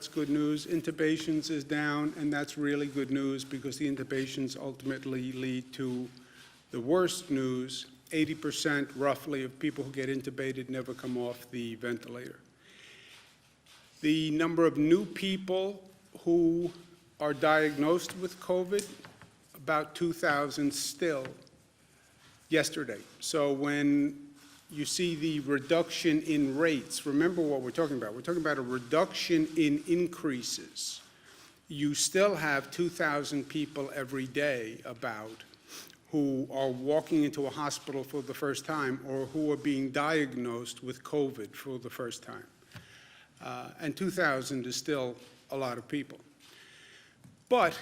That's good news. Intubations is down, and that's really good news because the intubations ultimately lead to the worst news. 80% roughly of people who get intubated never come off the ventilator. The number of new people who are diagnosed with COVID, about 2,000 still yesterday. So when you see the reduction in rates, remember what we're talking about. We're talking about a reduction in increases. You still have 2,000 people every day about who are walking into a hospital for the first time or who are being diagnosed with COVID for the first time. And 2,000 is still a lot of people. But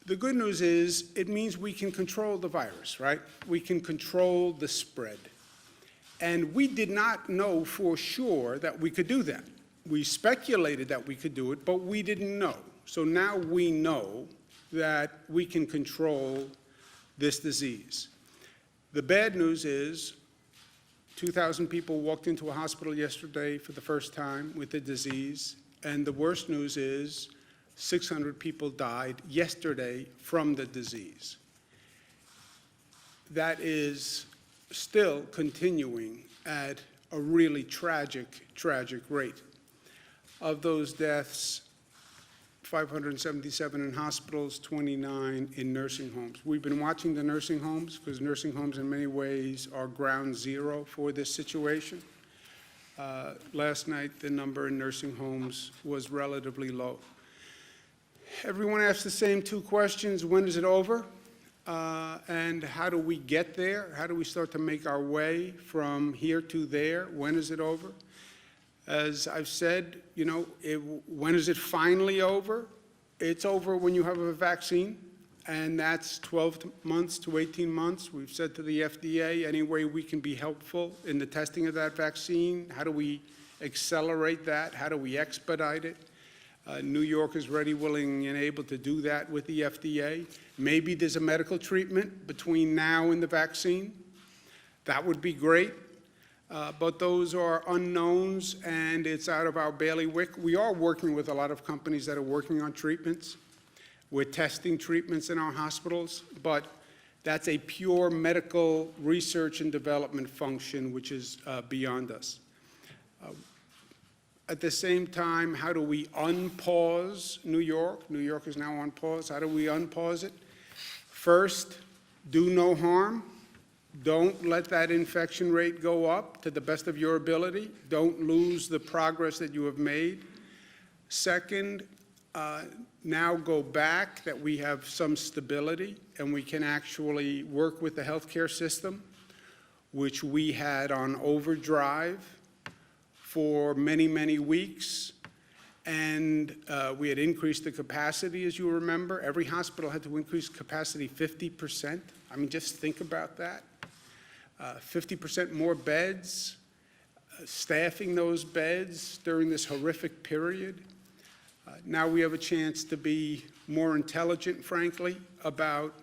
the good news is it means we can control the virus, right? We can control the spread. And we did not know for sure that we could do that. We speculated that we could do it, but we didn't know. So now we know that we can control this disease. The bad news is 2,000 people walked into a hospital yesterday for the first time with the disease, and the worst news is 600 people died yesterday from the disease. That is still continuing at a really tragic rate. Of those deaths, 577 in hospitals, 29 in nursing homes. We've been watching the nursing homes because nursing homes in many ways are ground zero for this situation. Last night, the number in nursing homes was relatively low. Everyone asks the same two questions: when is it over? And how do we get there? How do we start to make our way from here to there? When is it over? As I've said, you know, when is it finally over? It's over when you have a vaccine, and that's 12 months to 18 months. We've said to the FDA, any way we can be helpful in the testing of that vaccine, how do we accelerate that? How do we expedite it? New York is ready, willing, and able to do that with the FDA. Maybe there's a medical treatment between now and the vaccine. That would be great. But those are unknowns, and it's out of our bailiwick. We are working with a lot of companies that are working on treatments. We're testing treatments in our hospitals, but that's a pure medical research and development function, which is beyond us. At the same time, how do we unpause New York? New York is now on pause. How do we unpause it? First, do no harm. Don't let that infection rate go up to the best of your ability. Don't lose the progress that you have made. Second, now go back that we have some stability and we can actually work with the healthcare system, which we had on overdrive for many, many weeks. And we had increased the capacity, as you remember. Every hospital had to increase capacity 50%. I mean, just think about that. 50% more beds, staffing those beds during this horrific period. Now we have a chance to be more intelligent, frankly, about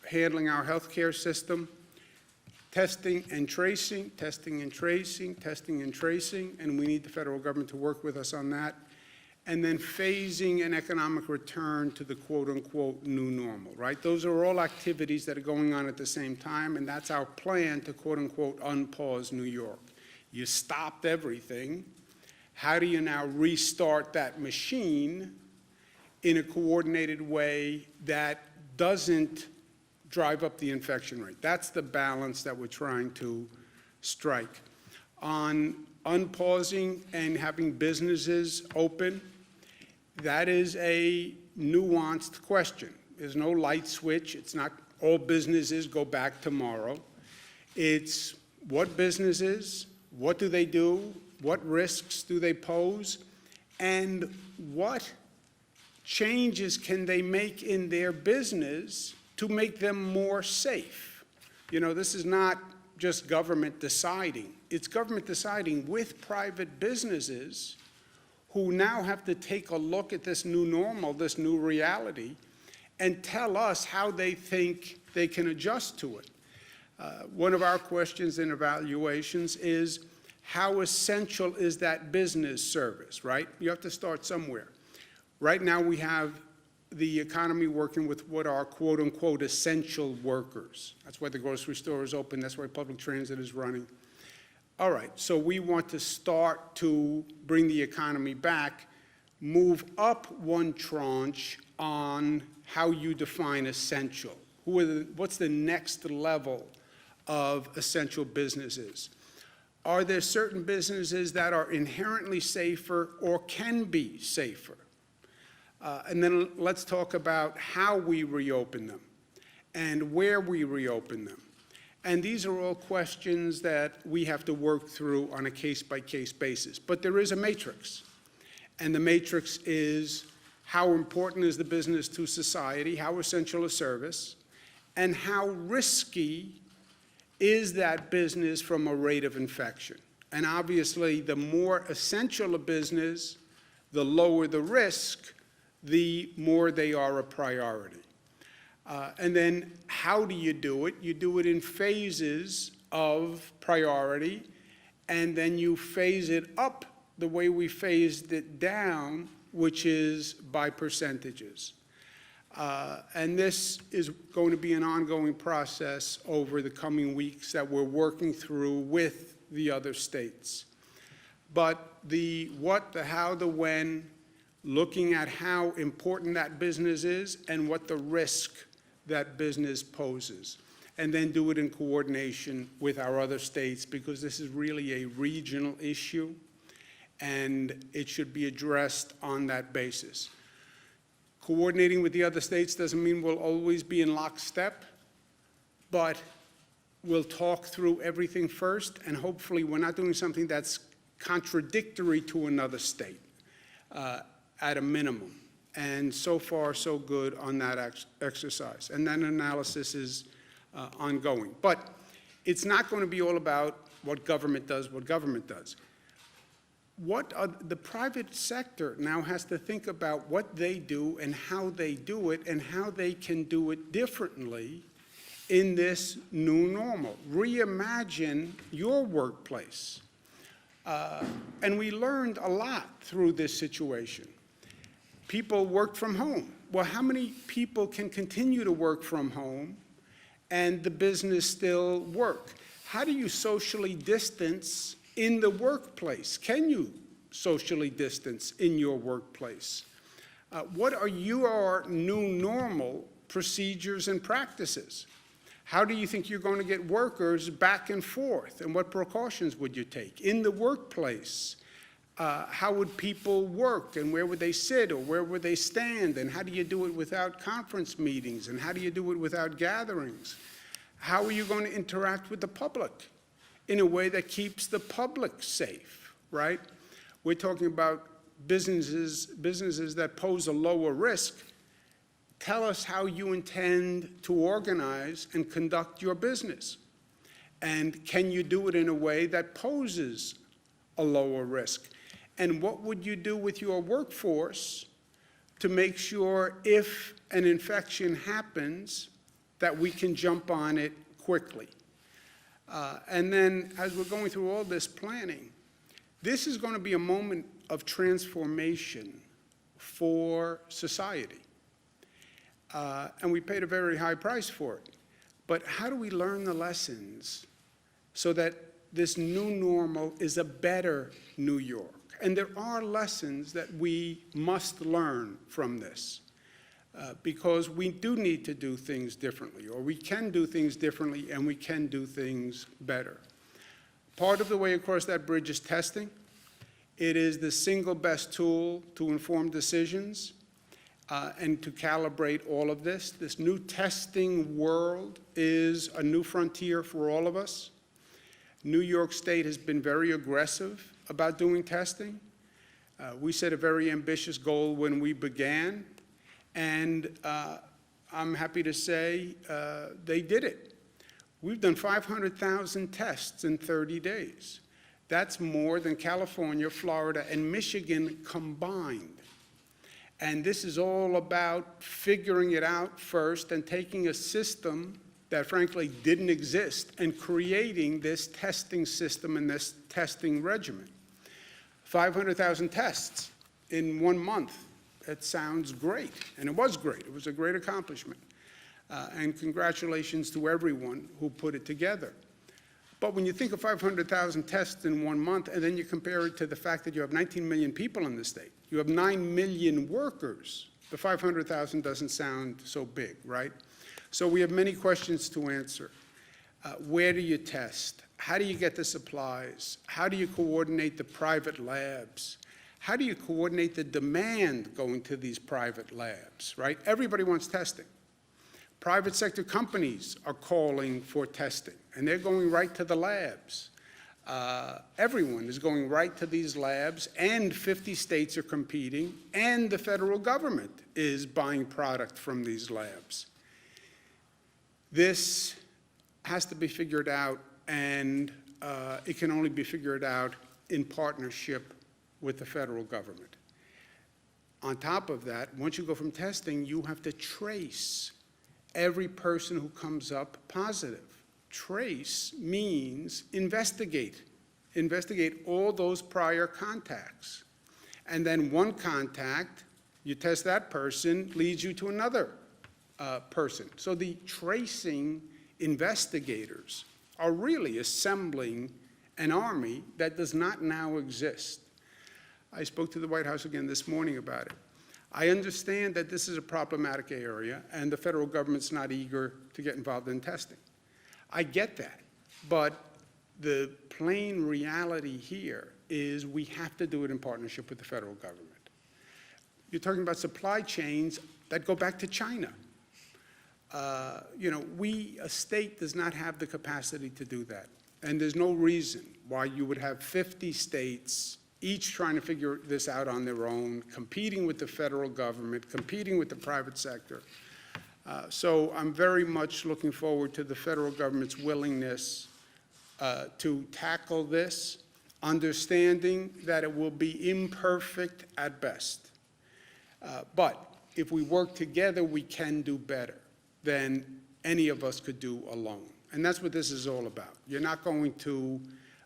handling our healthcare system. Testing and tracing, testing and tracing, testing and tracing, and we need the federal government to work with us on that. And then phasing an economic return to the quote-unquote new normal, right? Those are all activities that are going on at the same time, and that's our plan to quote-unquote unpause New York. You stopped everything. How do you now restart that machine in a coordinated way that doesn't drive up the infection rate? That's the balance that we're trying to strike. On unpausing and having businesses open, that is a nuanced question. There's no light switch. It's not all businesses go back tomorrow. It's what businesses, what do they do, what risks do they pose, and what changes can they make in their business to make them more safe. You know, this is not just government deciding. It's government deciding with private businesses who now have to take a look at this new normal, this new reality, and tell us how they think they can adjust to it. One of our questions in evaluations is, how essential is that business service, right? You have to start somewhere. Right now, we have the economy working with what are quote-unquote essential workers. That's why the grocery store is open. That's why public transit is running. All right, so we want to start to bring the economy back, move up one tranche on how you define essential. What's the next level of essential businesses? Are there certain businesses that are inherently safer or can be safer? And then let's talk about how we reopen them and where we reopen them. And these are all questions that we have to work through on a case-by-case basis. But there is a matrix. And the matrix is how important is the business to society, how essential a service, and how risky is that business from a rate of infection. And obviously, the more essential a business, the lower the risk, the more they are a priority. And then how do you do it? You do it in phases of priority, and then you phase it up the way we phased it down, which is by percentages. And this is going to be an ongoing process over the coming weeks that we're working through with the other states. But the what, the how, the when, looking at how important that business is and what the risk that business poses, and then do it in coordination with our other states, because this is really a regional issue, and it should be addressed on that basis. Coordinating with the other states doesn't mean we'll always be in lockstep, but we'll talk through everything first, and hopefully we're not doing something that's contradictory to another state at a minimum. And so far, so good on that exercise. And that analysis is ongoing. But it's not going to be all about what government does. The private sector now has to think about what they do and how they do it and how they can do it differently in this new normal. Reimagine your workplace. And we learned a lot through this situation. People worked from home. Well, how many people can continue to work from home and the business still work? How do you socially distance in the workplace? Can you socially distance in your workplace? What are your new normal procedures and practices? How do you think you're going to get workers back and forth? And what precautions would you take? In the workplace, how would people work, and where would they sit, or where would they stand? And how do you do it without conference meetings? And how do you do it without gatherings? How are you going to interact with the public in a way that keeps the public safe, right? We're talking about businesses that pose a lower risk. Tell us how you intend to organize and conduct your business. And can you do it in a way that poses a lower risk? And what would you do with your workforce to make sure if an infection happens that we can jump on it quickly? And then as we're going through all this planning, this is going to be a moment of transformation for society. And we paid a very high price for it. But how do we learn the lessons so that this new normal is a better New York? And there are lessons that we must learn from this, because we do need to do things differently, or we can do things differently, and we can do things better. Part of the way across that bridge is testing. It is the single best tool to inform decisions and to calibrate all of this. This new testing world is a new frontier for all of us. New York State has been very aggressive about doing testing. We set a very ambitious goal when we began, and I'm happy to say they did it. We've done 500,000 tests in 30 days. That's more than California, Florida, and Michigan combined. And this is all about figuring it out first and taking a system that frankly didn't exist and creating this testing system and this testing regimen. 500,000 tests in 1 month. It sounds great, and it was great. It was a great accomplishment. And congratulations to everyone who put it together. But when you think of 500,000 tests in 1 month, and then you compare it to the fact that you have 19 million people in the state, you have 9 million workers, the 500,000 doesn't sound so big, right? So we have many questions to answer. Where do you test? How do you get the supplies? How do you coordinate the private labs? How do you coordinate the demand going to these private labs, right? Everybody wants testing. Private sector companies are calling for testing, and they're going right to the labs. Everyone is going right to these labs, and 50 states are competing, and the federal government is buying product from these labs. This has to be figured out, and it can only be figured out in partnership with the federal government. On top of that, once you go from testing, you have to trace every person who comes up positive. Trace means investigate. Investigate all those prior contacts. And then one contact, you test that person, leads you to another person. So the tracing investigators are really assembling an army that does not now exist. I spoke to the White House again this morning about it. I understand that this is a problematic area and the federal government's not eager to get involved in testing. I get that, but the plain reality here is we have to do it in partnership with the federal government. You're talking about supply chains that go back to China. A state does not have the capacity to do that. And there's no reason why you would have 50 states each trying to figure this out on their own, competing with the federal government, competing with the private sector. So I'm very much looking forward to the federal government's willingness to tackle this, understanding that it will be imperfect at best. But if we work together, we can do better than any of us could do alone. And that's what this is all about. You're not going to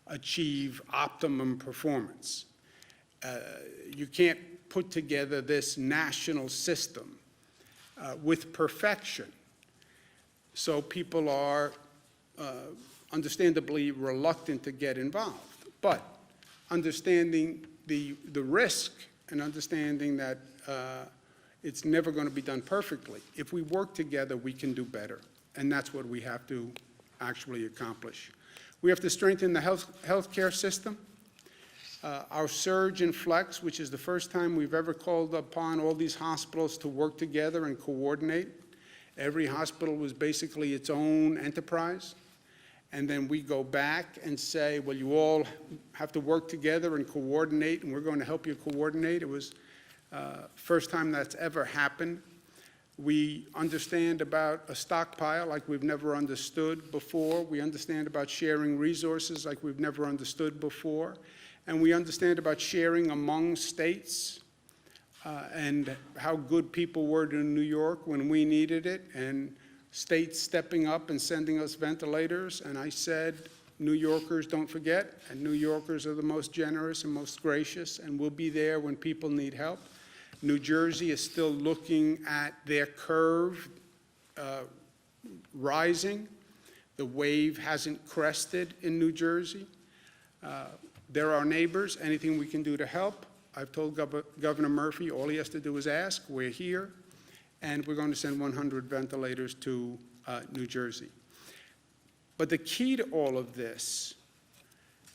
achieve optimum performance. You can't put together this national system with perfection. So people are understandably reluctant to get involved. But understanding the risk and understanding that it's never going to be done perfectly, if we work together, we can do better. And that's what we have to actually accomplish. We have to strengthen the healthcare system. Our surge in flex, which is the first time we've ever called upon all these hospitals to work together and coordinate. Every hospital was basically its own enterprise. And then we go back and say, well, you all have to work together and coordinate, and we're going to help you coordinate. It was first time that's ever happened. We understand about a stockpile like we've never understood before. We understand about sharing resources like we've never understood before. And we understand about sharing among states and how good people were to New York when we needed it, and states stepping up and sending us ventilators. And I said, New Yorkers don't forget, and New Yorkers are the most generous and most gracious, and we'll be there when people need help. New Jersey is still looking at their curve rising. The wave hasn't crested in New Jersey. They're our neighbors. Anything we can do to help. I've told Governor Murphy all he has to do is ask. We're here. And we're going to send 100 ventilators to New Jersey. But the key to all of this,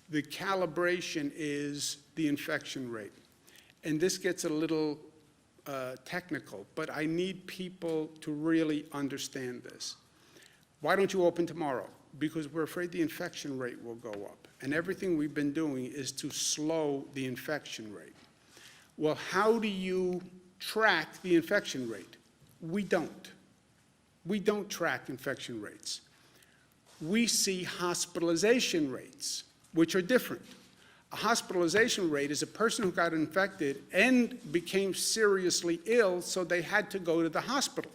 the calibration, is the infection rate. And this gets a little technical, but I need people to really understand this. Why don't you open tomorrow? Because we're afraid the infection rate will go up. And everything we've been doing is to slow the infection rate. Well, how do you track the infection rate? We don't. We don't track infection rates. We see hospitalization rates, which are different. A hospitalization rate is a person who got infected and became seriously ill, so they had to go to the hospital.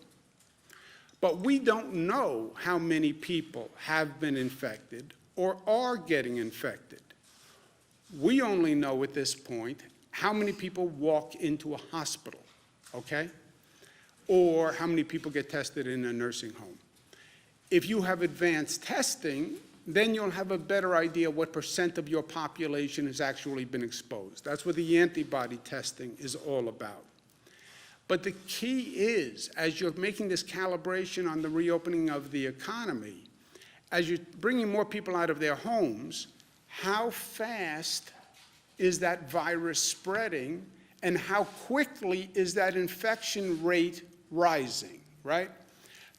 But we don't know how many people have been infected or are getting infected. We only know at this point how many people walk into a hospital, okay? Or how many people get tested in a nursing home. If you have advanced testing, then you'll have a better idea what % of your population has actually been exposed. That's what the antibody testing is all about. But the key is, as you're making this calibration on the reopening of the economy, as you're bringing more people out of their homes, how fast is that virus spreading, and how quickly is that infection rate rising, right?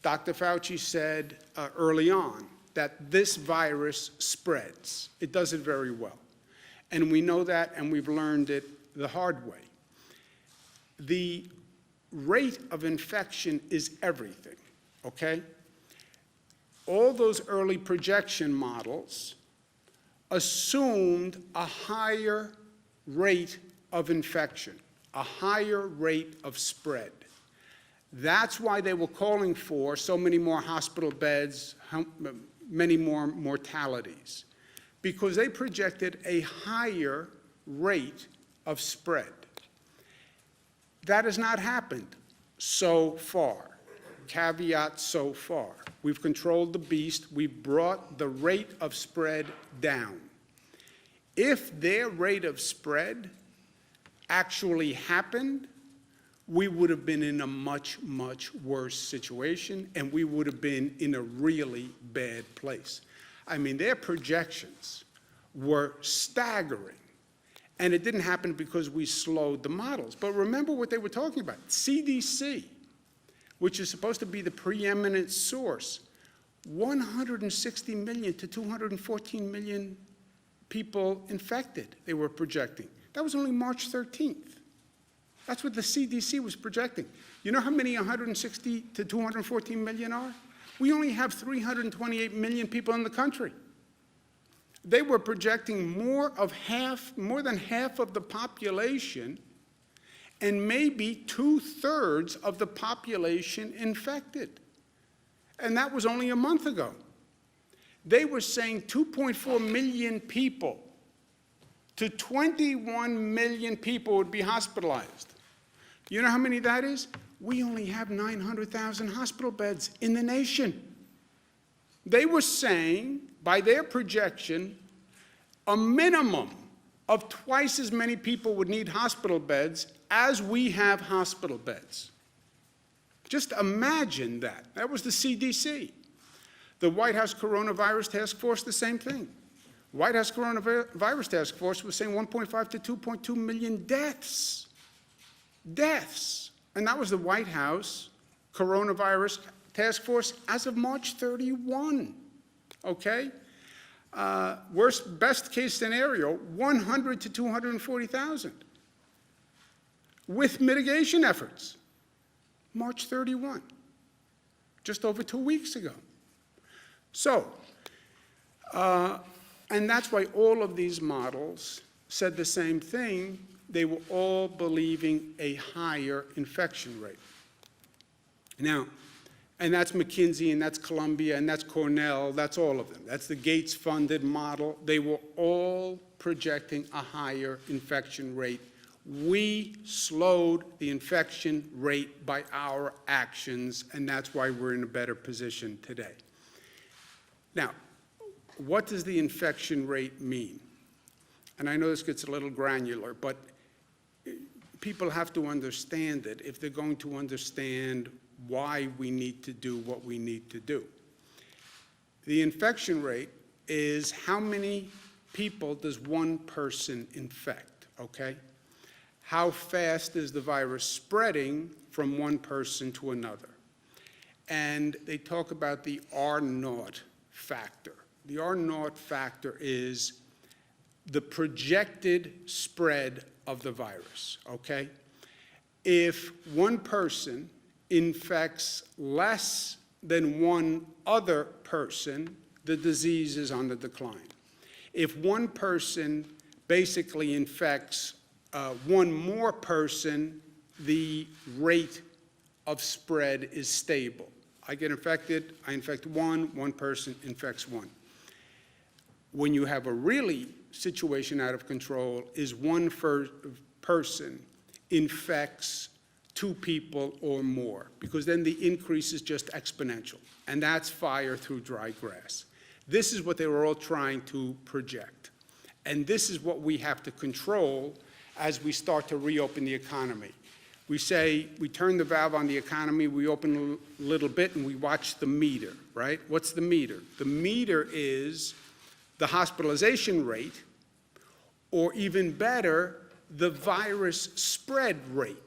Dr. Fauci said early on that this virus spreads. It does it very well. And we know that, and we've learned it the hard way. The rate of infection is everything, okay? All those early projection models assumed a higher rate of infection, a higher rate of spread. That's why they were calling for so many more hospital beds, many more mortalities, because they projected a higher rate of spread. That has not happened so far. Caveat, so far. We've controlled the beast. We've brought the rate of spread down. If their rate of spread actually happened, we would have been in a much, much worse situation, and we would have been in a really bad place. I mean, their projections were staggering. And it didn't happen because we slowed the models. But remember what they were talking about. CDC, which is supposed to be the preeminent source, 160 million to 214 million people infected, they were projecting. That was only March 13th. That's what the CDC was projecting. You know how many 160 to 214 million are? We only have 328 million people in the country. They were projecting more than half of the population, and maybe 2/3 of the population infected. And that was only a month ago. They were saying 2.4 million people to 21 million people would be hospitalized. You know how many that is? We only have 900,000 hospital beds in the nation. They were saying, by their projection, a minimum of twice as many people would need hospital beds as we have hospital beds. Just imagine that. That was the CDC. The White House Coronavirus Task Force, the same thing. White House Coronavirus Task Force was saying 1.5 to 2.2 million deaths. Deaths. And that was the White House Coronavirus Task Force as of March 31. Okay? Best case scenario, 100 to 240,000 with mitigation efforts. March 31, just over 2 weeks ago. So, and that's why all of these models said the same thing. They were all believing a higher infection rate. Now, and that's McKinsey, and that's Columbia, and that's Cornell, that's all of them. That's the Gates-funded model. They were all projecting a higher infection rate. We slowed the infection rate by our actions, and that's why we're in a better position today. Now, what does the infection rate mean? And I know this gets a little granular, but people have to understand it if they're going to understand why we need to do what we need to do. The infection rate is how many people does one person infect, okay? How fast is the virus spreading from one person to another? And they talk about the R0 factor. The R0 factor is the projected spread of the virus, okay? If one person infects less than one other person, the disease is on the decline. If one person basically infects one more person, the rate of spread is stable. I get infected, I infect one person infects one. When you have a really situation out of control is one person infects 2 people or more, because then the increase is just exponential, and that's fire through dry grass. This is what they were all trying to project, and this is what we have to control as we start to reopen the economy. We say, we turn the valve on the economy, we open a little bit, and we watch the meter, right? What's the meter? The meter is the hospitalization rate, or even better, the virus spread rate.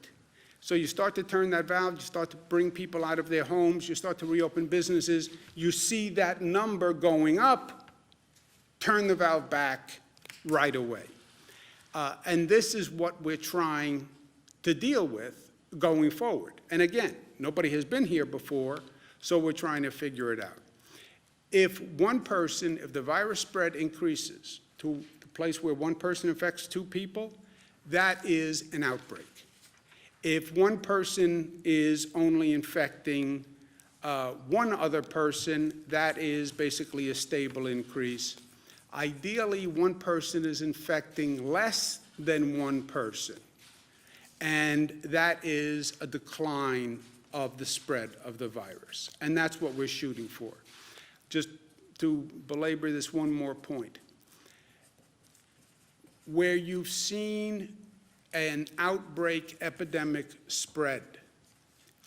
So you start to turn that valve, you start to bring people out of their homes, you start to reopen businesses, you see that number going up, turn the valve back right away. And this is what we're trying to deal with going forward. And again, nobody has been here before, so we're trying to figure it out. If the virus spread increases to the place where one person infects 2 people, that is an outbreak. If one person is only infecting one other person, that is basically a stable increase. Ideally, one person is infecting less than one person, and that is a decline of the spread of the virus, and that's what we're shooting for. Just to belabor this one more point, where you've seen an outbreak epidemic spread,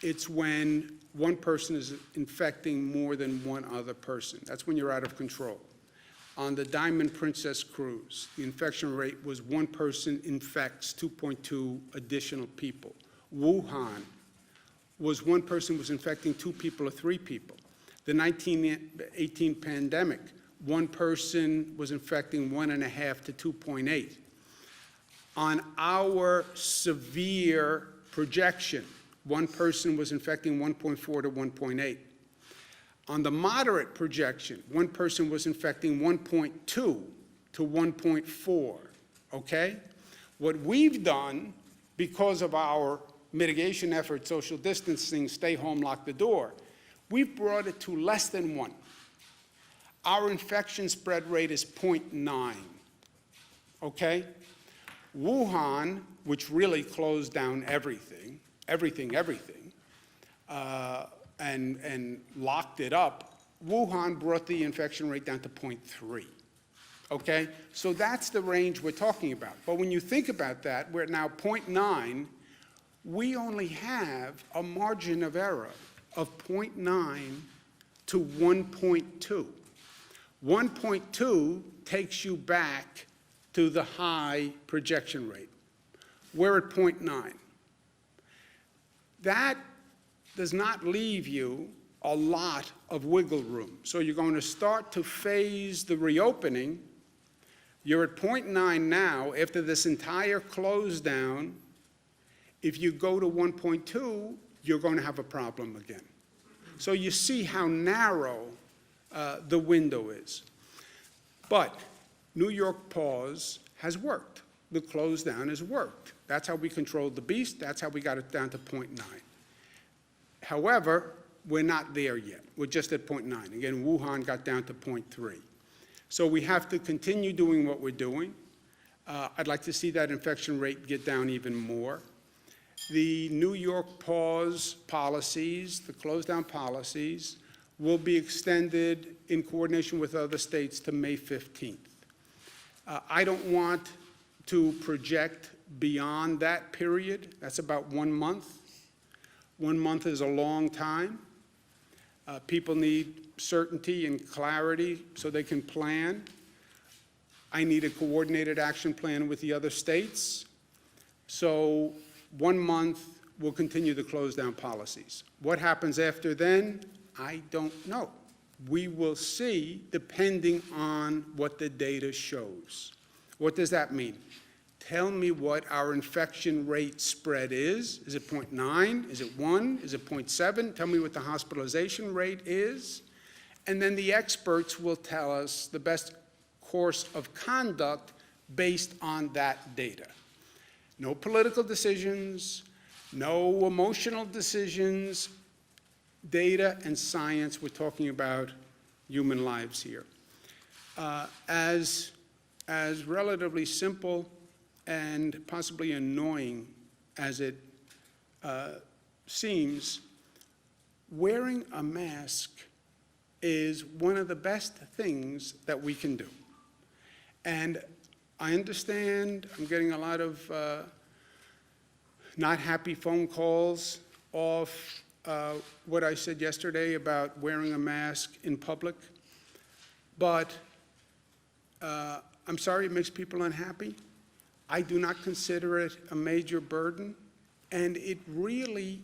it's when one person is infecting more than one other person. That's when you're out of control. On the Diamond Princess cruise, the infection rate was 1 person infects 2.2 additional people. Wuhan was 1 person was infecting 2 people or 3 people. The 1918 pandemic, 1 person was infecting 1.5 to 2.8. On our severe projection, 1 person was infecting 1.4 to 1.8. On the moderate projection, 1 person was infecting 1.2 to 1.4, okay? What we've done, because of our mitigation efforts, social distancing, stay home, lock the door, we've brought it to less than 1. Our infection spread rate is 0.9, okay? Wuhan, which really closed down everything, and locked it up, Wuhan brought the infection rate down to 0.3, okay? So that's the range we're talking about. But when you think about that, we're at now 0.9, we only have a margin of error of 0.9 to 1.2. 1.2 takes you back to the high projection rate. We're at 0.9. That does not leave you a lot of wiggle room. So you're going to start to phase the reopening. You're at 0.9 now. After this entire close down, if you go to 1.2, you're going to have a problem again. So you see how narrow the window is. But New York pause has worked. The close down has worked. That's how we controlled the beast. That's how we got it down to 0.9. However, we're not there yet. We're just at 0.9. Again, Wuhan got down to 0.3. So we have to continue doing what we're doing. I'd like to see that infection rate get down even more. The New York pause policies, the close down policies, will be extended in coordination with other states to May 15th. I don't want to project beyond that period. That's about 1 month. 1 month is a long time. People need certainty and clarity so they can plan. I need a coordinated action plan with the other states. So 1 month, we'll continue the close down policies. What happens after then, I don't know. We will see depending on what the data shows. What does that mean? Tell me what our infection rate spread is. Is it 0.9? Is it 1? Is it 0.7? Tell me what the hospitalization rate is. And then the experts will tell us the best course of conduct based on that data. No political decisions, no emotional decisions, data and science. We're talking about human lives here. As relatively simple and possibly annoying as it seems, wearing a mask is one of the best things that we can do. And I understand I'm getting a lot of not happy phone calls off what I said yesterday about wearing a mask in public, but I'm sorry it makes people unhappy. I do not consider it a major burden, and it really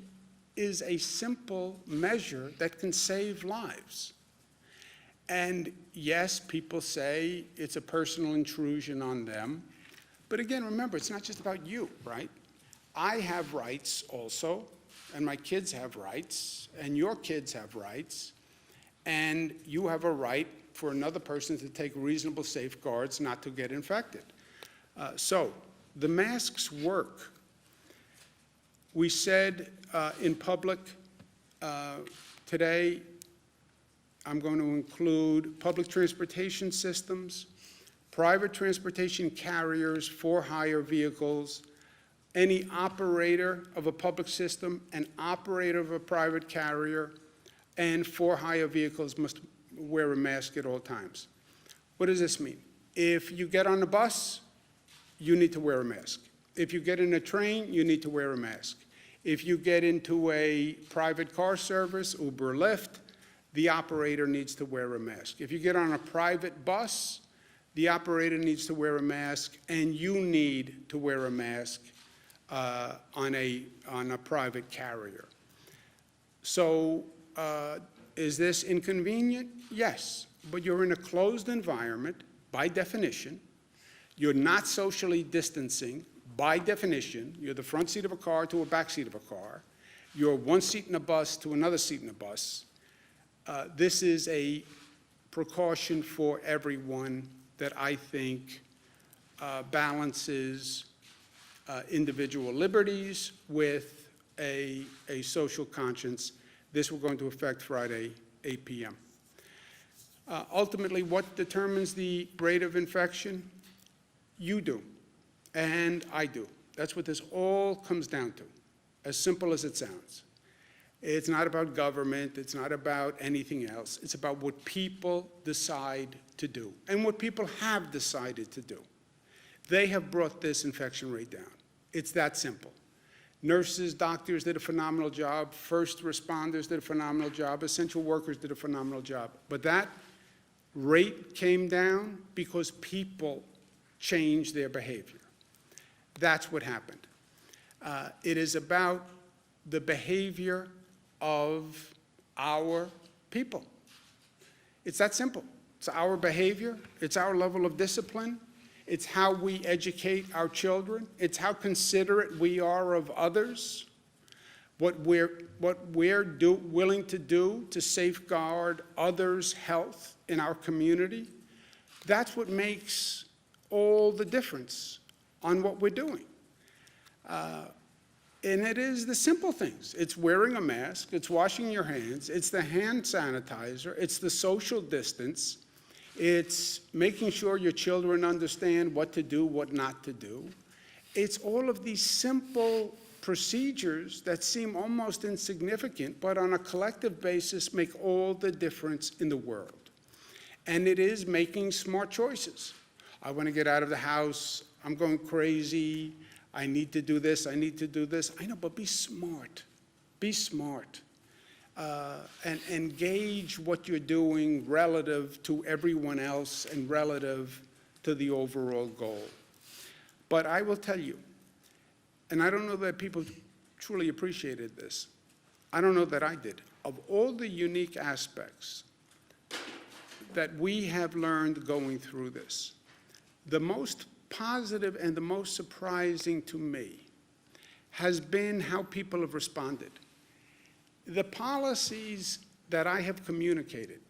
is a simple measure that can save lives. And yes, people say it's a personal intrusion on them, but again, remember, it's not just about you, right? I have rights also, and my kids have rights, and your kids have rights, and you have a right for another person to take reasonable safeguards not to get infected. So the masks work. We said in public today, I'm going to include public transportation systems, private transportation carriers for hire vehicles, any operator of a public system, an operator of a private carrier, and for hire vehicles must wear a mask at all times. What does this mean? If you get on a bus, you need to wear a mask. If you get in a train, you need to wear a mask. If you get into a private car service, Uber, Lyft, the operator needs to wear a mask. If you get on a private bus, the operator needs to wear a mask, and you need to wear a mask on a private carrier. So is this inconvenient? Yes, but you're in a closed environment by definition. You're not socially distancing by definition. You're the front seat of a car to a back seat of a car. You're one seat in a bus to another seat in a bus. This is a precaution for everyone that I think balances individual liberties with a social conscience. This we're going to affect Friday, 8 p.m. Ultimately, what determines the rate of infection? You do, and I do. That's what this all comes down to, as simple as it sounds. It's not about government, it's not about anything else. It's about what people decide to do, and what people have decided to do. They have brought this infection rate down. It's that simple. Nurses, doctors did a phenomenal job. First responders did a phenomenal job. Essential workers did a phenomenal job. But that rate came down because people changed their behavior. That's what happened. It is about the behavior of our people. It's that simple. It's our behavior. It's our level of discipline. It's how we educate our children. It's how considerate we are of others. What we're willing to do to safeguard others' health in our community. That's what makes all the difference on what we're doing. And it is the simple things. It's wearing a mask, it's washing your hands, it's the hand sanitizer, it's the social distance, it's making sure your children understand what to do, what not to do. It's all of these simple procedures that seem almost insignificant, but on a collective basis make all the difference in the world. And it is making smart choices. I want to get out of the house, I'm going crazy, I need to do this, I need to do this. I know, but be smart. Be smart. And engage what you're doing relative to everyone else and relative to the overall goal. But I will tell you, and I don't know that people truly appreciated this. I don't know that I did. Of all the unique aspects that we have learned going through this, the most positive and the most surprising to me has been how people have responded. The policies that I have communicated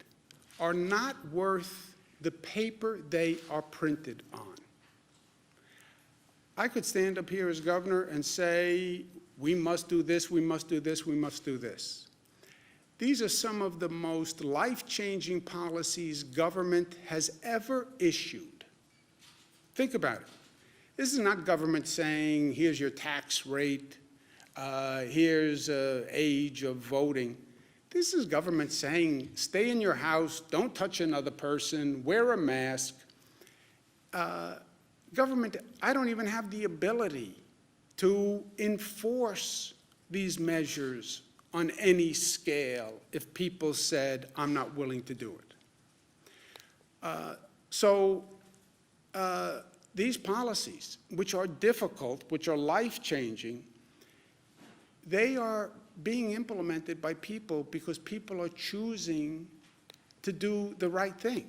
are not worth the paper they are printed on. I could stand up here as governor and say, we must do this, we must do this, we must do this. These are some of the most life-changing policies government has ever issued. Think about it. This is not government saying, here's your tax rate, here's age of voting. This is government saying, stay in your house, don't touch another person, wear a mask. Government, I don't even have the ability to enforce these measures on any scale if people said, I'm not willing to do it. These policies, which are difficult, which are life-changing, they are being implemented by people because people are choosing to do the right thing.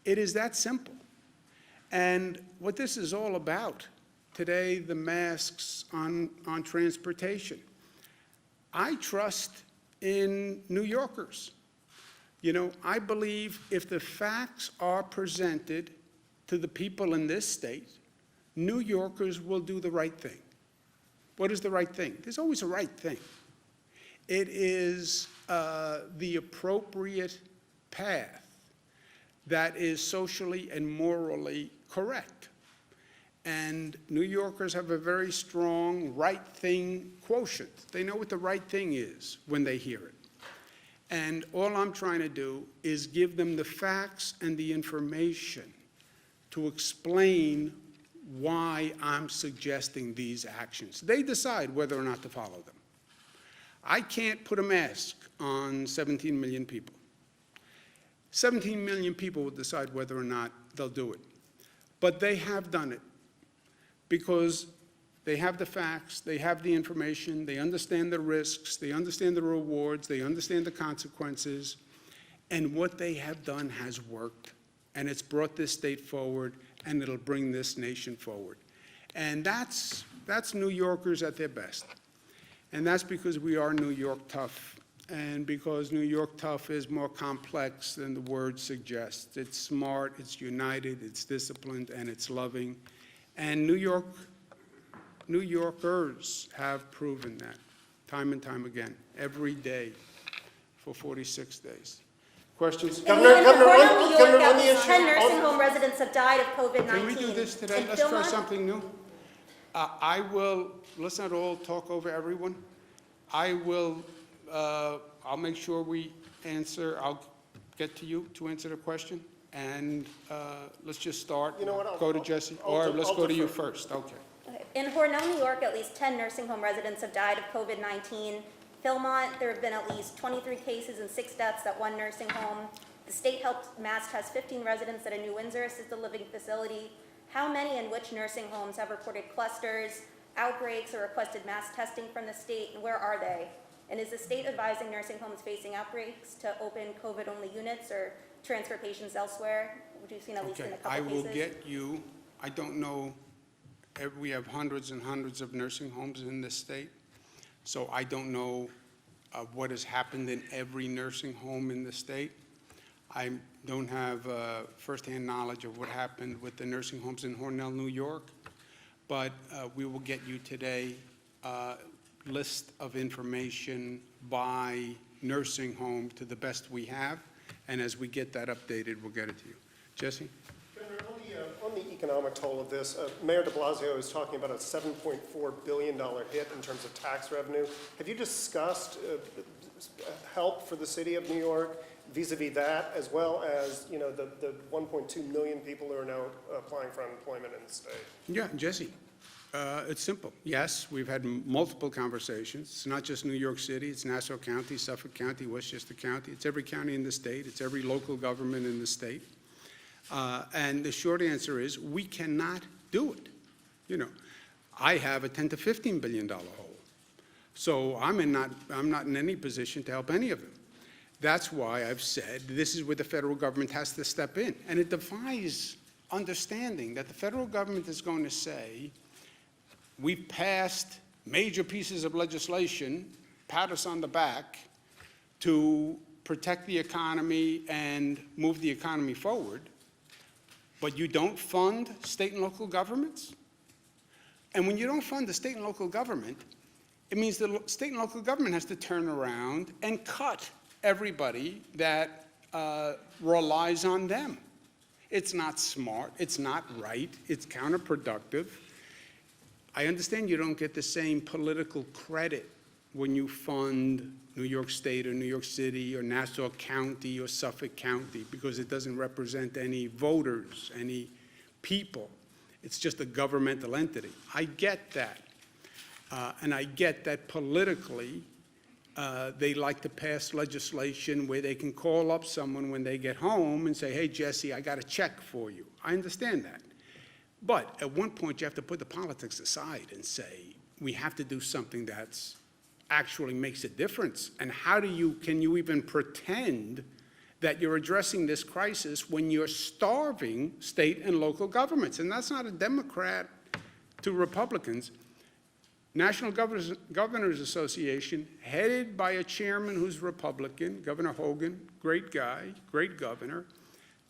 It is that simple. And what this is all about today, the masks on transportation. I trust in New Yorkers. You know, I believe if the facts are presented to the people in this state, New Yorkers will do the right thing. What is the right thing? There's always a right thing. It is the appropriate path that is socially and morally correct. And New Yorkers have a very strong right thing quotient. They know what the right thing is when they hear it. And all I'm trying to do is give them the facts and the information to explain why I'm suggesting these actions. They decide whether or not to follow them. I can't put a mask on 17 million people. 17 million people will decide whether or not they'll do it. But they have done it because they have the facts, they have the information, they understand the risks, they understand the rewards, they understand the consequences, and what they have done has worked. And it's brought this state forward, and it'll bring this nation forward. And that's New Yorkers at their best. And that's because we are New York tough, and because New York tough is more complex than the word suggests. It's smart, it's united, it's disciplined, and it's loving. And New Yorkers have proven that time and time again, every day for 46 days. Questions? Governor, on the issue. 10 nursing home residents have died of COVID-19. Can we do this today? Let's try something new. Let's not all talk over everyone. I'll make sure we answer, I'll get to you to answer the question. And let's just start. You know what? Go to Jesse, or let's go to you first. Okay. In Hornell, New York, at least 10 nursing home residents have died of COVID-19. Philmont, there have been at least 23 cases and 6 deaths at one nursing home. The state helped Mast has 15 residents at a New Windsor assisted living facility. How many and which nursing homes have reported clusters, outbreaks, or requested mass testing from the state, and where are they? And is the state advising nursing homes facing outbreaks to open COVID-only units or transfer patients elsewhere? Would you seen at least in a couple I cases? will get you, I don't know, we have hundreds and hundreds of nursing homes in this state, so I don't know what has happened in every nursing home in the state. I don't have firsthand knowledge of what happened with the nursing homes in Hornell, New York, but we will get you today a list of information by nursing home to the best we have, and as we get that updated, we'll get it to you. Jesse? On the economic toll of this, Mayor de Blasio is talking about a $7.4 billion hit in terms of tax revenue. Have you discussed help for the city of New York vis-a-vis that, as well as, you know, the 1.2 million people who are now applying for unemployment in the state? Yeah, Jesse, it's simple. Yes, we've had multiple conversations. It's not just New York City, it's Nassau County, Suffolk County, Westchester County. It's every county in the state. It's every local government in the state. And the short answer is we cannot do it. You know, I have a $10 to $15 billion hole. So I'm not in any position to help any of them. That's why I've said this is where the federal government has to step in. And it defies understanding that the federal government is going to say, we've passed major pieces of legislation, pat us on the back, to protect the economy and move the economy forward, but you don't fund state and local governments? And when you don't fund the state and local government, it means the state and local government has to turn around and cut everybody that relies on them. It's not smart, it's not right, it's counterproductive. I understand you don't get the same political credit when you fund New York State or New York City or Nassau County or Suffolk County, because it doesn't represent any voters, any people. It's just a governmental entity. I get that. And I get that politically, they like to pass legislation where they can call up someone when they get home and say, hey, Jesse, I got a check for you. I understand that. But at one point, you have to put the politics aside and say, we have to do something that's actually makes a difference. And how can you even pretend that you're addressing this crisis when you're starving state and local governments? And that's not a Democrat to Republicans. National Governors Association, headed by a chairman who's Republican, Governor Hogan, great guy, great governor.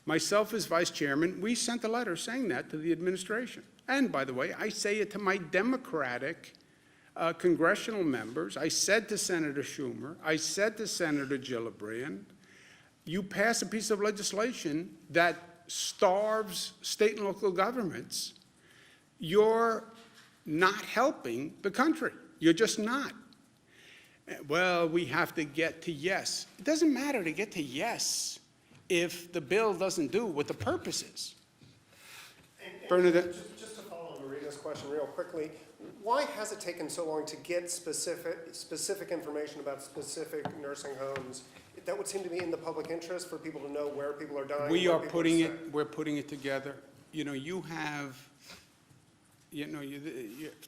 Myself as vice chairman, we sent a letter saying that to the administration. And by the way, I say it to my Democratic congressional members. I said to Senator Schumer, I said to Senator Gillibrand, you pass a piece of legislation that starves state and local governments, you're not helping the country. You're just not. Well, we have to get to yes. It doesn't matter to get to yes if the bill doesn't do what the purpose is. Bernadette? Just to follow on Marina's question real quickly, why has it taken so long to get specific information about specific nursing homes? That would seem to be in the public interest for people to know where people are dying. We're putting it together. You know, you have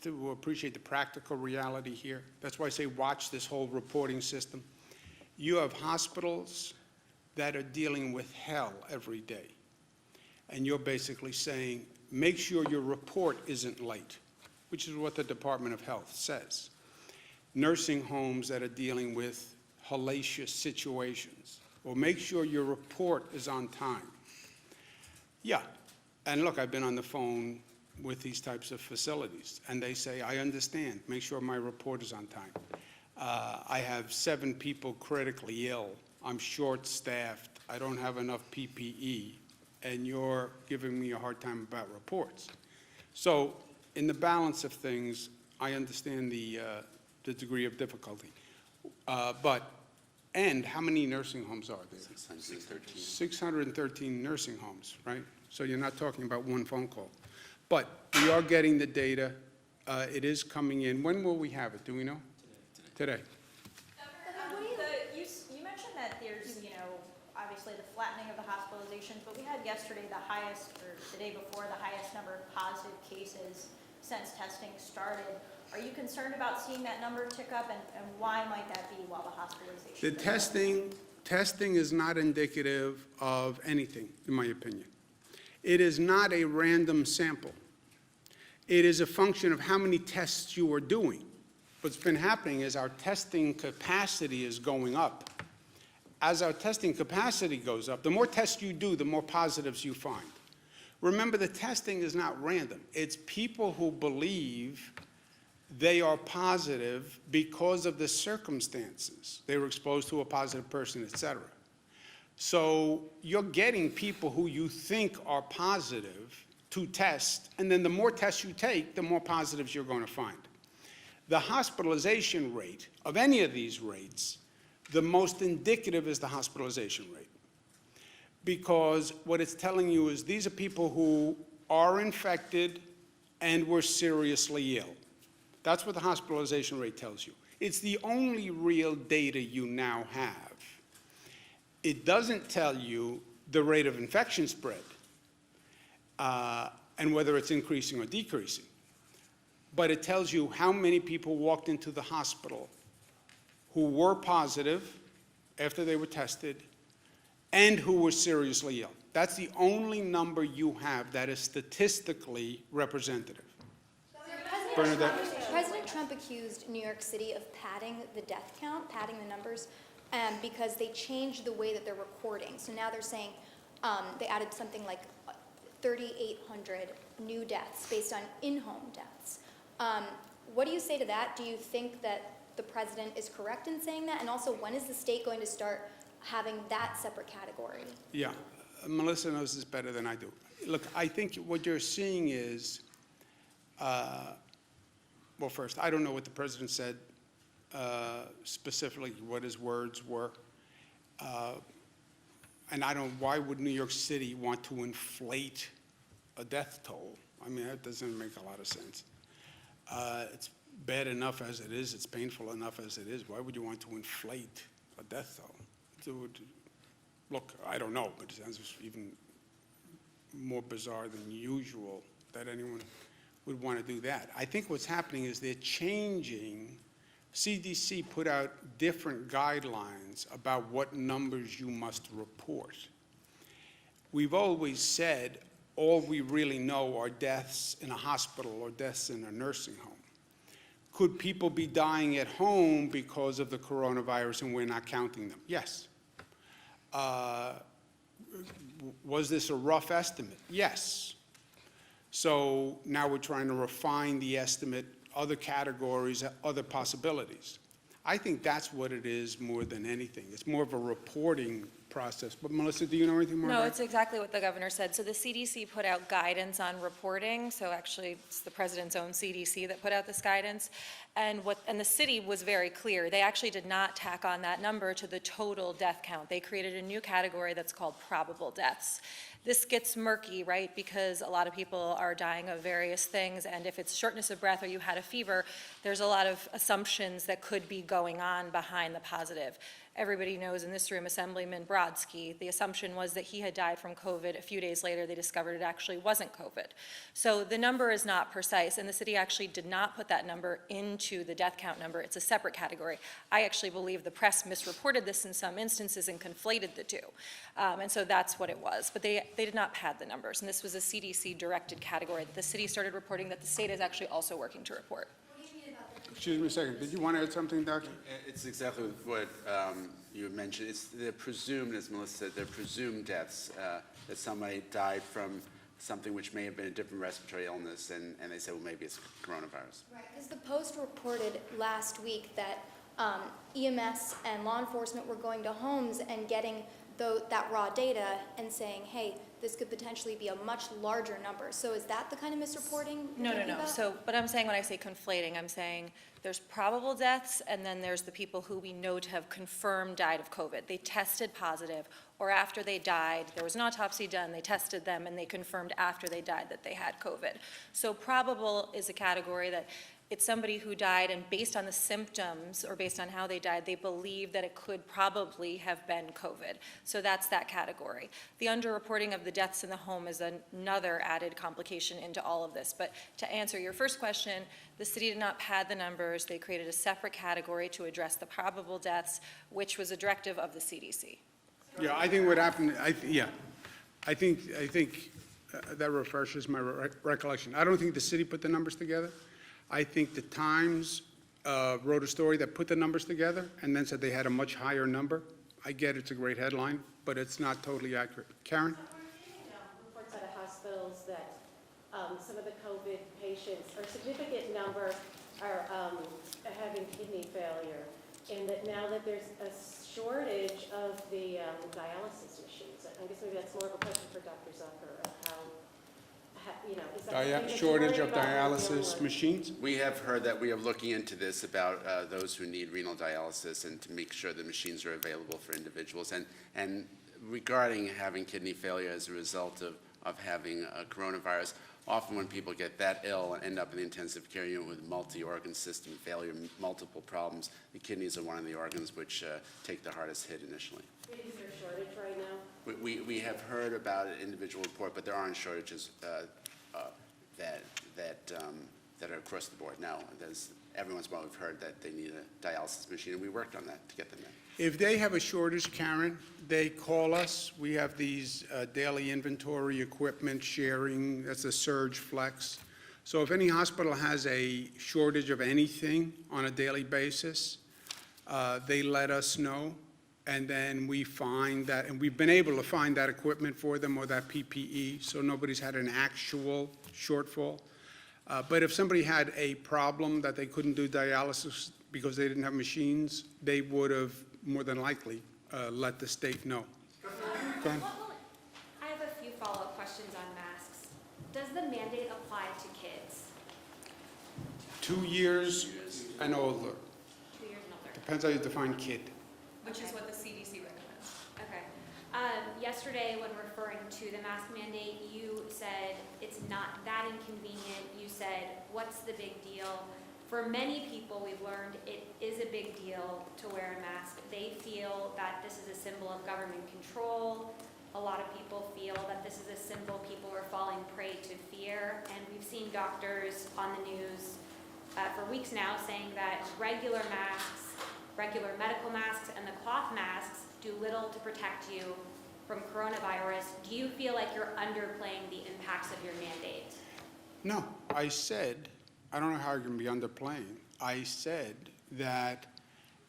to appreciate the practical reality here. That's why I say watch this whole reporting system. You have hospitals that are dealing with hell every day. And you're basically saying, make sure your report isn't late, which is what the Department of Health says. Nursing homes that are dealing with hellacious situations, or make sure your report is on time. Yeah, and look, I've been on the phone with these types of facilities, and they say, I understand, make sure my report is on time. I have 7 people critically ill, I'm short-staffed, I don't have enough PPE, and you're giving me a hard time about reports. So in the balance of things, I understand the degree of difficulty. And how many nursing homes are there? 613. 613 nursing homes, right? So you're not talking about one phone call. But we are getting the data. It is coming in. When will we have it? Do we know? Today. You mentioned that there's, obviously the flattening of the hospitalizations, but we had yesterday the highest, or the day before, the highest number of positive cases since testing started. Are you concerned about seeing that number tick up, and why might that be while the hospitalization? The testing is not indicative of anything, in my opinion. It is not a random sample. It is a function of how many tests you are doing. What's been happening is our testing capacity is going up. As our testing capacity goes up, the more tests you do, the more positives you find. Remember, the testing is not random. It's people who believe they are positive because of the circumstances. They were exposed to a positive person, et cetera. So you're getting people who you think are positive to test, and then the more tests you take, the more positives you're going to find. The hospitalization rate of any of these rates, the most indicative is the hospitalization rate. Because what it's telling you is these are people who are infected and were seriously ill. That's what the hospitalization rate tells you. It's the only real data you now have. It doesn't tell you the rate of infection spread and whether it's increasing or decreasing. But it tells you how many people walked into the hospital who were positive after they were tested and who were seriously ill. That's the only number you have that is statistically representative. President Trump accused New York City of padding the death count, padding the numbers, because they changed the way that they're recording. So now they're saying they added something like 3,800 new deaths based on in-home deaths. What do you say to that? Do you think that the president is correct in saying that? And also, when is the state going to start having that separate category? Yeah, Melissa knows this better than I do. Look, I think what you're seeing is, well, first, I don't know what the president said specifically, what his words were. And why would New York City want to inflate a death toll? I mean, that doesn't make a lot of sense. It's bad enough as it is, it's painful enough as it is. Why would you want to inflate a death toll? Look, I don't know, but it sounds even more bizarre than usual that anyone would want to do that. I think what's happening is they're changing. CDC put out different guidelines about what numbers you must report. We've always said all we really know are deaths in a hospital or deaths in a nursing home. Could people be dying at home because of the coronavirus and we're not counting them? Yes. Was this a rough estimate? Yes. So now we're trying to refine the estimate, other categories, other possibilities. I think that's what it is more than anything. It's more of a reporting process. But Melissa, do you know anything more about No, it? it's exactly what the governor said. So the CDC put out guidance on reporting. So actually, it's the president's own CDC that put out this guidance. And the city was very clear. They actually did not tack on that number to the total death count. They created a new category that's called probable deaths. This gets murky, right, because a lot of people are dying of various things, and if it's shortness of breath or you had a fever, there's a lot of assumptions that could be going on behind the positive. Everybody knows in this room, Assemblyman Brodsky, the assumption was that he had died from COVID. A few days later, they discovered it actually wasn't COVID. So the number is not precise, and the city actually did not put that number into the death count number. It's a separate category. I actually believe the press misreported this in some instances and conflated the two. And so that's what it was. But they did not pad the numbers, and this was a CDC-directed category that the city started reporting that the state is actually also working to report. Excuse me a second. Did you want to add something, Doctor? It's exactly what you mentioned. It's the presumed, as Melissa said, they're presumed deaths, that somebody died from something which may have been a different respiratory illness, and they said, well, maybe it's coronavirus. Right, because the Post reported last week that EMS and law enforcement were going to homes and getting that raw data and saying, hey, this could potentially be a much larger number. So is that the kind of misreporting you're talking about? So, but I'm saying when I say conflating, I'm saying there's probable deaths, and then there's the people who we know to have confirmed died of COVID. They tested positive, or after they died, there was an autopsy done, they tested them, and they confirmed after they died that they had COVID. So probable is a category that it's somebody who died, and based on the symptoms or based on how they died, they believe that it could probably have been COVID. So that's that category. The underreporting of the deaths in the home is another added complication into all of this. But to answer your first question, the city did not pad the numbers. They created a separate category to address the probable deaths, which was a directive of the CDC. Yeah, I think what happened, I think that refreshes my recollection. I don't think the city put the numbers together. I think the Times wrote a story that put the numbers together and then said they had a much higher number. I get it's a great headline, but it's not totally accurate. Karen? We're seeing reports out of hospitals that some of the COVID patients, or a significant number, are having kidney failure, and that now that there's a shortage of the dialysis machines. I guess maybe that's more of a question for Dr. Zucker of how, is that something that you're Shortage worried of about when dialysis dealing with- machines? We have heard that we are looking into this about those who need renal dialysis and to make sure the machines are available for individuals. And regarding having kidney failure as a result of having coronavirus, often when people get that ill and end up in the intensive care unit with multi-organ system failure, multiple problems, the kidneys are one of the organs which take the hardest hit initially. Is there a shortage right now? We have heard about an individual report, but there aren't shortages that are across the board. Now, every once in a while we've heard that they need a dialysis machine, and we worked on that to get them there. If they have a shortage, Karen, they call us. We have these daily inventory equipment sharing. That's a surge flex. So if any hospital has a shortage of anything on a daily basis, they let us know. And then we find that, and we've been able to find that equipment for them or that PPE, so nobody's had an actual shortfall. But if somebody had a problem that they couldn't do dialysis because they didn't have machines, they would have more than likely let the state know. Go ahead. I have a few follow-up questions on masks. Does the mandate apply to kids? 2 years and older. 2 years and older? Depends how you define kid. Which is what the CDC recommends. Okay. Yesterday, when referring to the mask mandate, you said it's not that inconvenient. You said, what's the big deal? For many people, we've learned it is a big deal to wear a mask. They feel that this is a symbol of government control. A lot of people feel that this is a symbol people are falling prey to fear. And we've seen doctors on the news for weeks now saying that regular masks, regular medical masks and the cloth masks do little to protect you from coronavirus. Do you feel like you're underplaying the impacts of your mandate? No, I said, I don't know how you can be underplaying. I said that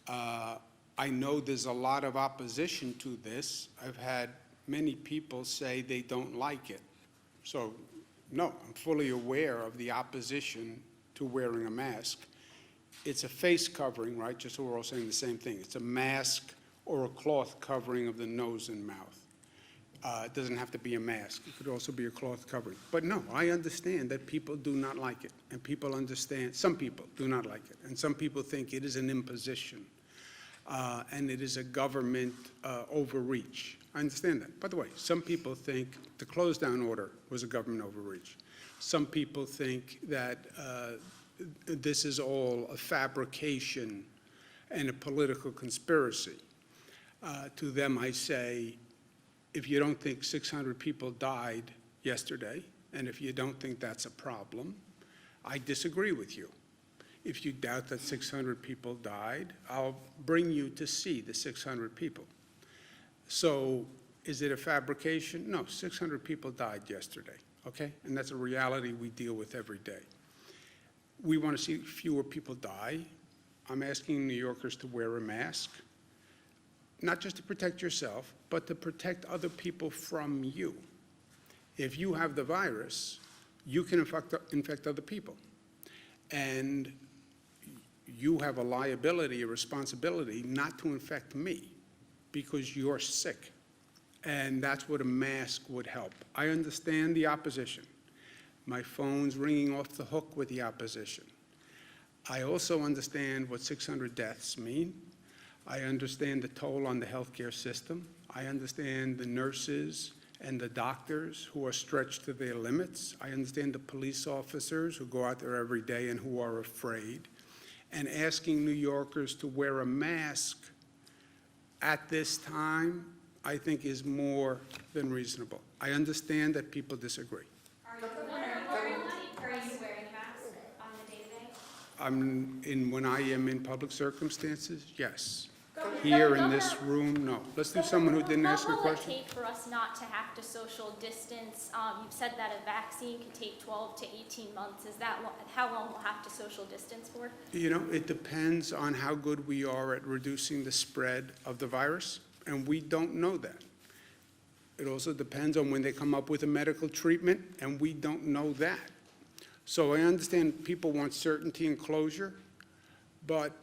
I know there's a lot of opposition to this. I've had many people say they don't like it. So, no, I'm fully aware of the opposition to wearing a mask. It's a face covering, right? Just so we're all saying the same thing. It's a mask or a cloth covering of the nose and mouth. It doesn't have to be a mask. It could also be a cloth covering. But no, I understand that people do not like it. And people understand, some people do not like it. And some people think it is an imposition. And it is a government overreach. I understand that. By the way, some people think the close down order was a government overreach. Some people think that this is all a fabrication and a political conspiracy. To them, I say, if you don't think 600 people died yesterday, and if you don't think that's a problem, I disagree with you. If you doubt that 600 people died, I'll bring you to see the 600 people. So is it a fabrication? No, 600 people died yesterday, okay? And that's a reality we deal with every day. We want to see fewer people die. I'm asking New Yorkers to wear a mask, not just to protect yourself, but to protect other people from you. If you have the virus, you can infect other people. And you have a liability, a responsibility not to infect me because you're sick. And that's what a mask would help. I understand the opposition. My phone's ringing off the hook with the opposition. I also understand what 600 deaths mean. I understand the toll on the healthcare system. I understand the nurses and the doctors who are stretched to their limits. I understand the police officers who go out there every day and who are afraid. And asking New Yorkers to wear a mask at this time, I think, is more than reasonable. I understand that people disagree. Are you wearing a mask on the day-to-day? When I am in public circumstances, yes. Here in this room, no. Let's do someone who didn't ask a What will it question. take for us not to have to social distance? You've said that a vaccine can take 12 to 18 months. Is that how long we'll have to social distance for? You know, it depends on how good we are at reducing the spread of the virus, and we don't know that. It also depends on when they come up with a medical treatment, and we don't know that. So I understand people want certainty and closure, but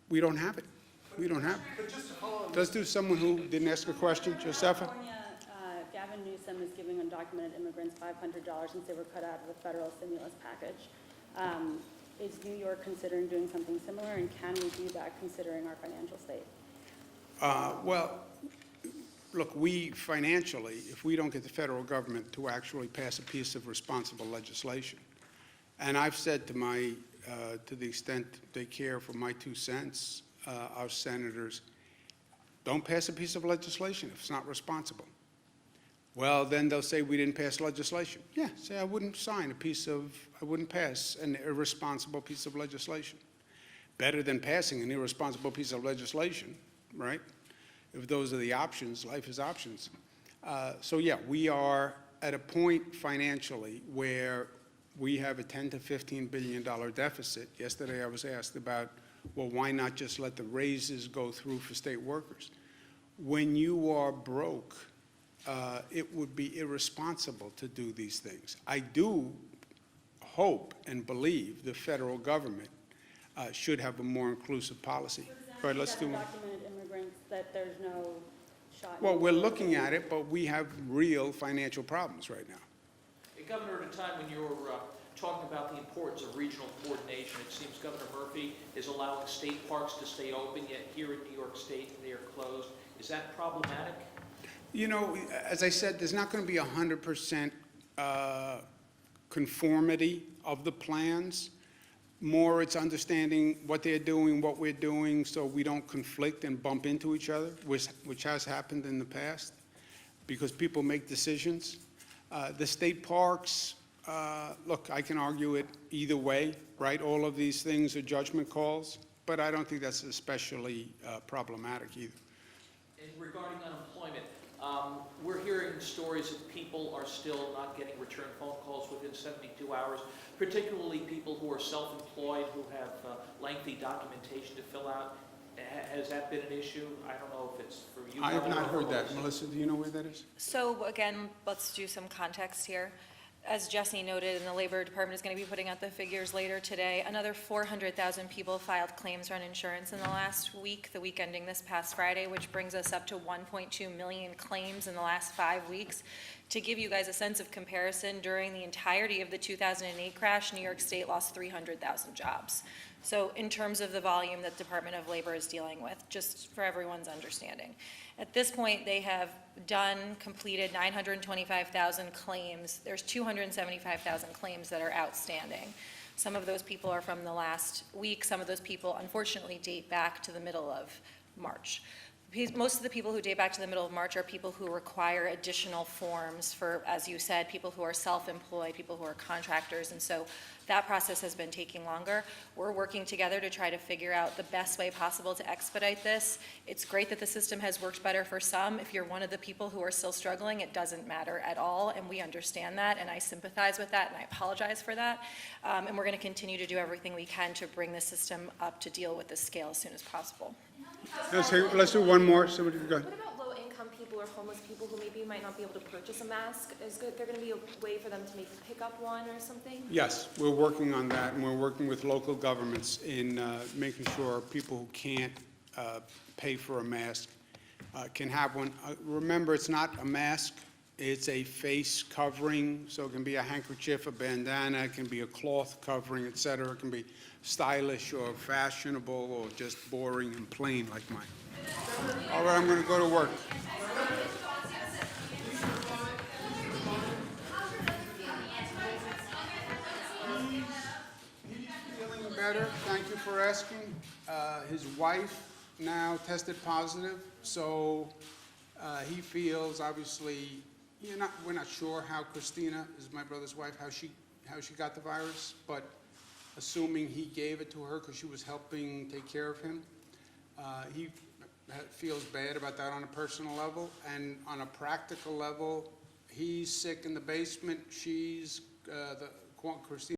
we don't have it. We don't have it. Let's do someone who didn't ask a question. Josefa? California, Gavin Newsom is giving undocumented immigrants $500 since they were cut out of the federal stimulus package. Is New York considering doing something similar, and can we do that considering our financial state? Well, look, we financially, if we don't get the federal government to actually pass a piece of responsible legislation, and I've said to the extent they care for my 2 cents, our senators, don't pass a piece of legislation if it's not responsible. Well, then they'll say we didn't pass legislation. Yeah, say I wouldn't I wouldn't pass an irresponsible piece of legislation. Better than passing an irresponsible piece of legislation, right? If those are the options, life is options. So yeah, we are at a point financially where we have a $10 to $15 billion deficit. Yesterday I was asked about, well, why not just let the raises go through for state workers? When you are broke, it would be irresponsible to do these things. I do hope and believe the federal government should have a more inclusive policy. All right, let's do one. Undocumented immigrants, that there's no shot. Well, we're looking at it, but we have real financial problems right now. Hey, Governor, at a time when you're talking about the importance of regional coordination, it seems Governor Murphy is allowing state parks to stay open, yet here in New York State, they are closed. Is that problematic? You know, as I said, there's not going to be 100% conformity of the plans. More, it's understanding what they're doing, what we're doing, so we don't conflict and bump into each other, which has happened in the past, because people make decisions. The state parks, look, I can argue it either way, right? All of these things are judgment calls, but I don't think that's especially problematic either. And regarding unemployment, we're hearing stories of people are still not getting return phone calls within 72 hours, particularly people who are self-employed, who have lengthy documentation to fill out. Has that been an issue? I don't know if it's for you. I have not heard that. Melissa. Melissa, do you know where that is? So again, let's do some context here. As Jesse noted, and the Labor Department is going to be putting out the figures later today, another 400,000 people filed claims for uninsurance in the last week, the week ending this past Friday, which brings us up to 1.2 million claims in the last 5 weeks. To give you guys a sense of comparison, during the entirety of the 2008 crash, New York State lost 300,000 jobs. So in terms of the volume that the Department of Labor is dealing with, just for everyone's understanding. At this point, they have completed 925,000 claims. There's 275,000 claims that are outstanding. Some of those people are from the last week. Some of those people, unfortunately, date back to the middle of March. Most of the people who date back to the middle of March are people who require additional forms for, as you said, people who are self-employed, people who are contractors, and so that process has been taking longer. We're working together to try to figure out the best way possible to expedite this. It's great that the system has worked better for some. If you're one of the people who are still struggling, it doesn't matter at all, and we understand that, and I sympathize with that, and I apologize for that. And we're going to continue to do everything we can to bring the system up to deal with this scale as soon as possible. Let's do one more. Somebody go ahead. What about low-income people or homeless people who maybe might not be able to purchase a mask? Is there going to be a way for them to maybe pick up one or something? Yes, we're working on that, and we're working with local governments in making sure people who can't pay for a mask can have one. Remember, it's not a mask, it's a face covering, so it can be a handkerchief, a bandana, it can be a cloth covering, et cetera. It can be stylish or fashionable or just boring and plain like mine. All right, I'm going to go to work. He's feeling better. Thank you for asking. His wife now tested positive, so he feels obviously. We're not sure how Christina, is my brother's wife, how she got the virus, but assuming he gave it to her because she was helping take care of him, he feels bad about that on a personal level, and on a practical level, he's sick in the basement. Christina